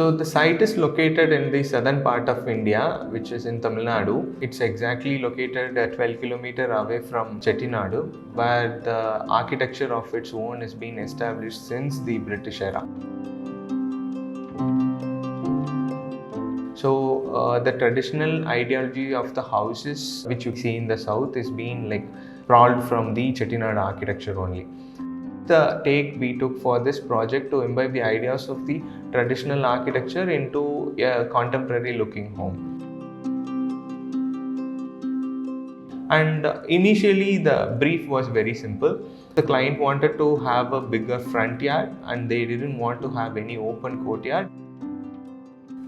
So the site is located in the southern part of India, which is in Tamil Nadu. It's exactly located at 12 kilometers away from Chettinadu, where the architecture of its own has been established since the British era. So the traditional ideology of the houses which you see in the south is being like sprawled from the Chettinad architecture only. The take we took for this project to imbibe the ideas of the traditional architecture into a contemporary looking home. And initially the brief was very simple. The client wanted to have a bigger front yard and they didn't want to have any open courtyard.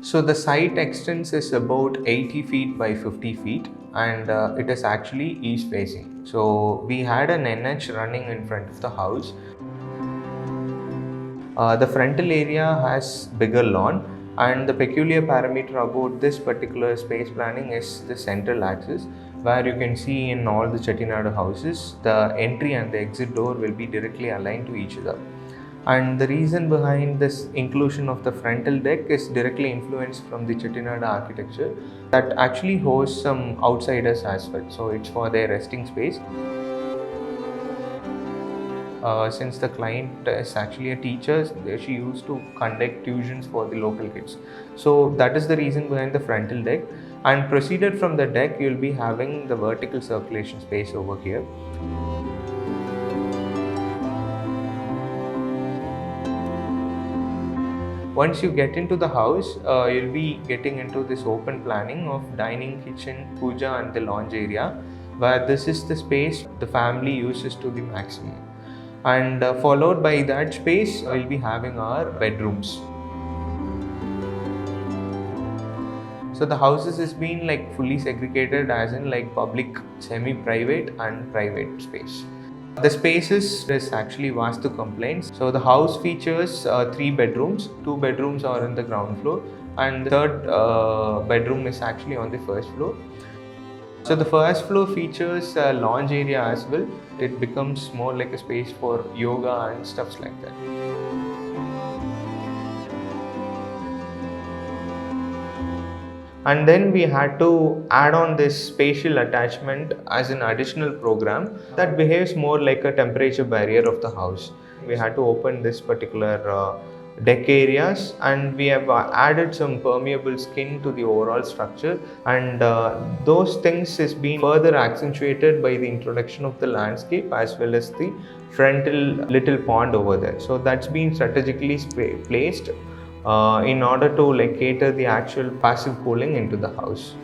So the site extents is about 80 feet by 50 feet and it is actually east facing. So we had an NH running in front of the house. The frontal area has bigger lawn and the peculiar parameter about this particular space planning is the central axis, where you can see in all the Chettinad houses, the entry and the exit door will be directly aligned to each other. And the reason behind this inclusion of the frontal deck is directly influenced from the Chettinad architecture that actually hosts some outsiders as well. So it's for their resting space. Since the client is actually a teacher, she used to conduct tuitions for the local kids. So that is the reason behind the frontal deck. And proceeded from the deck, you'll be having the vertical circulation space over here. Once you get into the house, you'll be getting into this open planning of dining, kitchen, puja and the lounge area, where this is the space the family uses to the maximum. And followed by that space, we'll be having our bedrooms. So the houses has been like fully segregated as in like public, semi-private and private space. The spaces is actually Vastu complaints. So the house features 3 bedrooms. 2 bedrooms are on the ground floor and the third bedroom is actually on the first floor. So the first floor features a lounge area as well. It becomes more like a space for yoga and stuffs like that. And then we had to add on this spatial attachment as an additional program that behaves more like a temperature barrier of the house. We had to open this particular deck areas and we have added some permeable skin to the overall structure, and those things is being further accentuated by the introduction of the landscape as well as the frontal little pond over there. So that's been strategically placed in order to like cater the actual passive cooling into the house.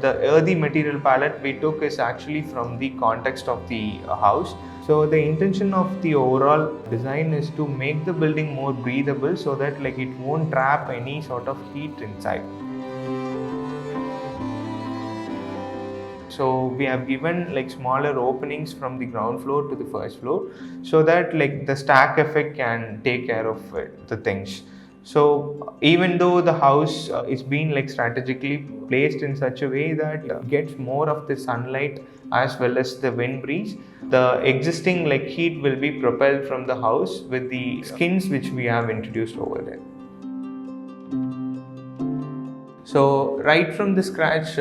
The earthy material palette we took is actually from the context of the house. So the intention of the overall design is to make the building more breathable so that like it won't trap any sort of heat inside. So we have given like smaller openings from the ground floor to the first floor so that like the stack effect can take care of the things. So even though the house is being like strategically placed in such a way that it gets more of the sunlight as well as the wind breeze, the existing like heat will be propelled from the house with the skins which we have introduced over there. So right from the scratch,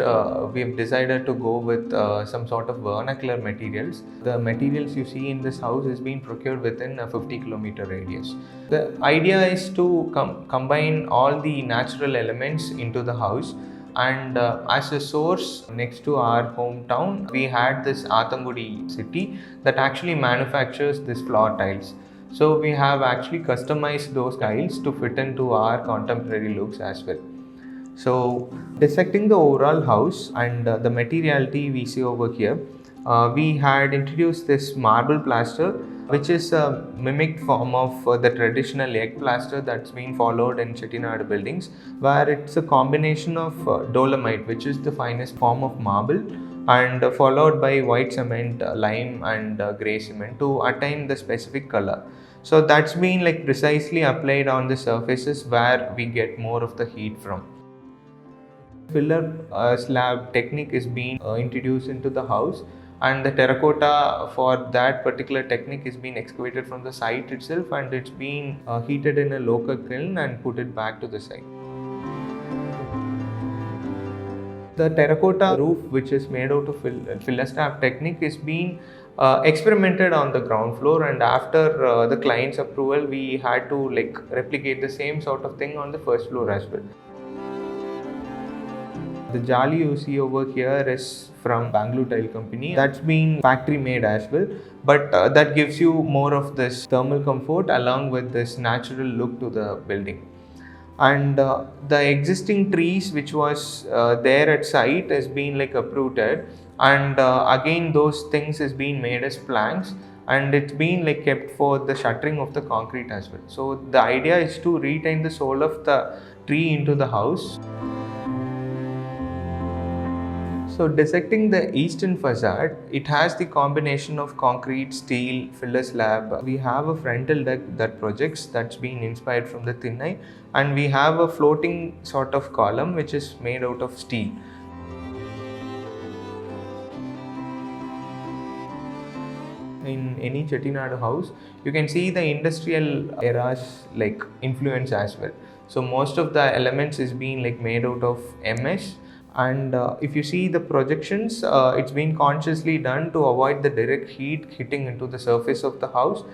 we have decided to go with some sort of vernacular materials. The materials you see in this house is being procured within a 50-kilometer radius. The idea is to combine all the natural elements into the house. And as a source next to our hometown, we had this Athangudi city that actually manufactures these floor tiles. So we have actually customized those tiles to fit into our contemporary looks as well. So dissecting the overall house and the materiality we see over here, we had introduced this marble plaster, which is a mimicked form of the traditional egg plaster that's been followed in Chettinad buildings, where it's a combination of dolomite, which is the finest form of marble, and followed by white cement, lime and grey cement to attain the specific color. So that's been like precisely applied on the surfaces where we get more of the heat from. Pillar slab technique is being introduced into the house, and the terracotta for that particular technique is being excavated from the site itself, and it's been heated in a local kiln and put it back to the site. The terracotta roof, which is made out of Fill-A-Stab technique, is being experimented on the ground floor, and after the client's approval, we had to replicate the same sort of thing on the first floor as well. The jali you see over here is from Bangalore Tile Company. That's been factory made as well, but that gives you more of this thermal comfort along with this natural look to the building. And the existing trees which was there at site has been uprooted, and again those things is being made as planks, and it's been kept for the shuttering of the concrete as well. So the idea is to retain the soul of the tree into the house. So dissecting the eastern facade, it has the combination of concrete, steel, Fill-A-Slab. We have a frontal deck that projects, that's been inspired from the Thinnai, and we have a floating sort of column which is made out of steel. In any Chettinad house, you can see the industrial era's influence as well. So most of the elements is being made out of MS. And if you see the projections, it's been consciously done to avoid the direct heat hitting into the surface of the house.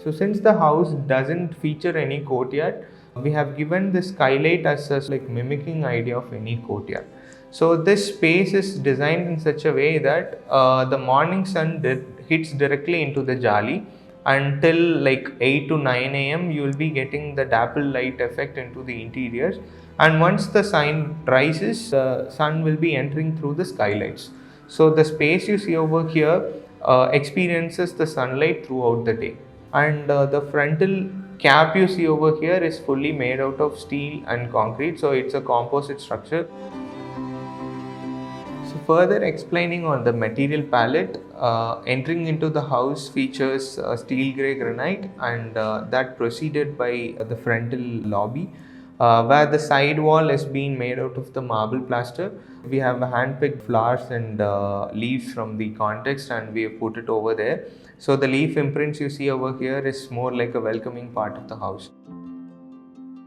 So since the house doesn't feature any courtyard, we have given the skylight as a mimicking idea of any courtyard. So this space is designed in such a way that the morning sun hits directly into the jali. Until 8 to 9 a.m. you will be getting the dapple light effect into the interiors, and once the sun rises, the sun will be entering through the skylights. So the space you see over here experiences the sunlight throughout the day. And the frontal cap you see over here is fully made out of steel and concrete, so it's a composite structure. So further explaining on the material palette, entering into the house features steel grey granite, and that proceeded by the frontal lobby, where the side wall is being made out of the marble plaster. We have hand-picked flowers and leaves from the context, and we have put it over there. So the leaf imprints you see over here is more like a welcoming part of the house.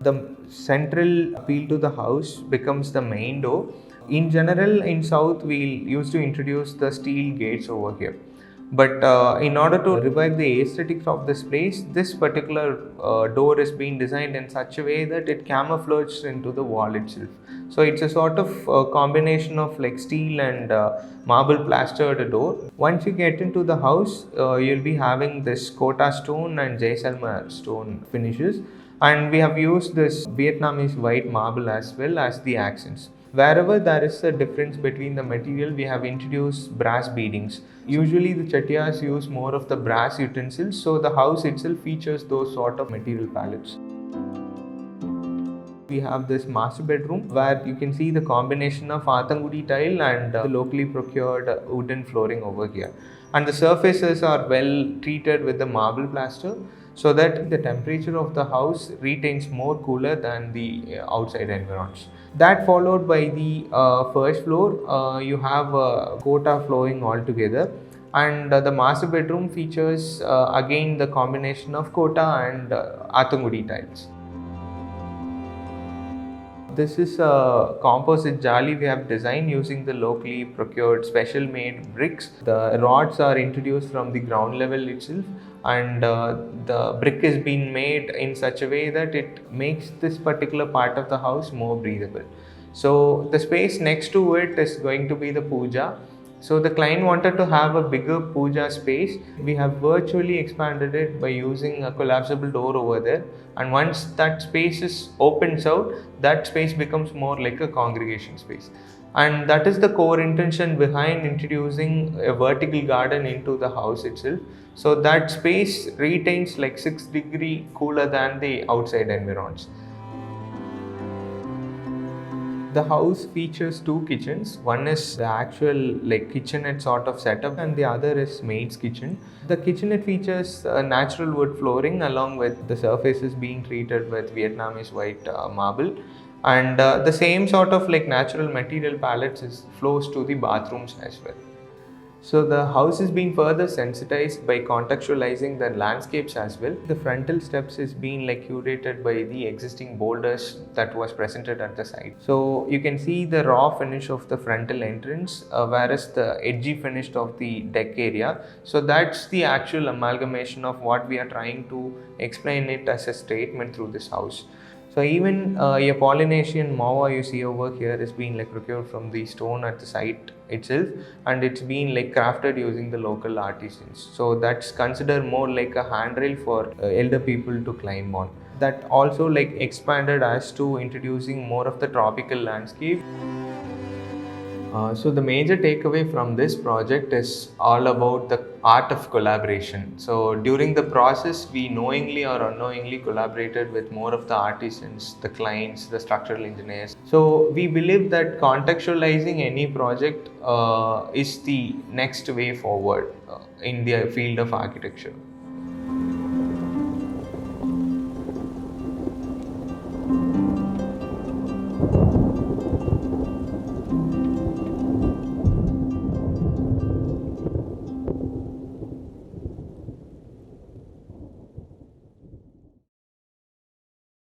The central appeal to the house becomes the main door. In general, in South, we used to introduce the steel gates over here. But in order to revive the aesthetics of this place, this particular door is being designed in such a way that it camouflages into the wall itself. So it's a sort of combination of steel and marble plastered door. Once you get into the house, you'll be having this Kota stone and Jaisalmer stone finishes. And we have used this Vietnamese white marble as well as the accents. Wherever there is a difference between the material, we have introduced brass beadings. Usually the Chettiars use more of the brass utensils, so the house itself features those sort of material palettes. We have this master bedroom where you can see the combination of Athangudi tile and the locally procured wooden flooring over here. And the surfaces are well treated with the marble plaster, so that the temperature of the house retains more cooler than the outside environs. That followed by the first floor, you have Kota flooring altogether, and the master bedroom features again the combination of Kota and Athangudi tiles. This is a composite jali we have designed using the locally procured special made bricks. The rods are introduced from the ground level itself, and the brick is being made in such a way that it makes this particular part of the house more breathable. So the space next to it is going to be the puja. So the client wanted to have a bigger puja space. We have virtually expanded it by using a collapsible door over there. And once that space opens out, that space becomes more like a congregation space. And that is the core intention behind introducing a vertical garden into the house itself. So that space retains 6 degrees cooler than the outside environs. The house features two kitchens. One is the actual kitchenette sort of setup, and the other is maid's kitchen. The kitchenette features natural wood flooring along with the surfaces being treated with Vietnamese white marble. And the same sort of like natural material palettes flows to the bathrooms as well. So the house is being further sensitized by contextualizing the landscapes as well. The frontal steps is being like curated by the existing boulders that was presented at the site. So you can see the raw finish of the frontal entrance, whereas the edgy finish of the deck area. So that's the actual amalgamation of what we are trying to explain it as a statement through this house. So even a Polynesian mawa you see over here is being like procured from the stone at the site itself, and it's been like crafted using the local artisans. So that's considered more like a handrail for elder people to climb on. That also like expanded as to introducing more of the tropical landscape. So the major takeaway from this project is all about the art of collaboration. So during the process, we knowingly or unknowingly collaborated with more of the artisans, the clients, the structural engineers. So we believe that contextualizing any project is the next way forward in the field of architecture.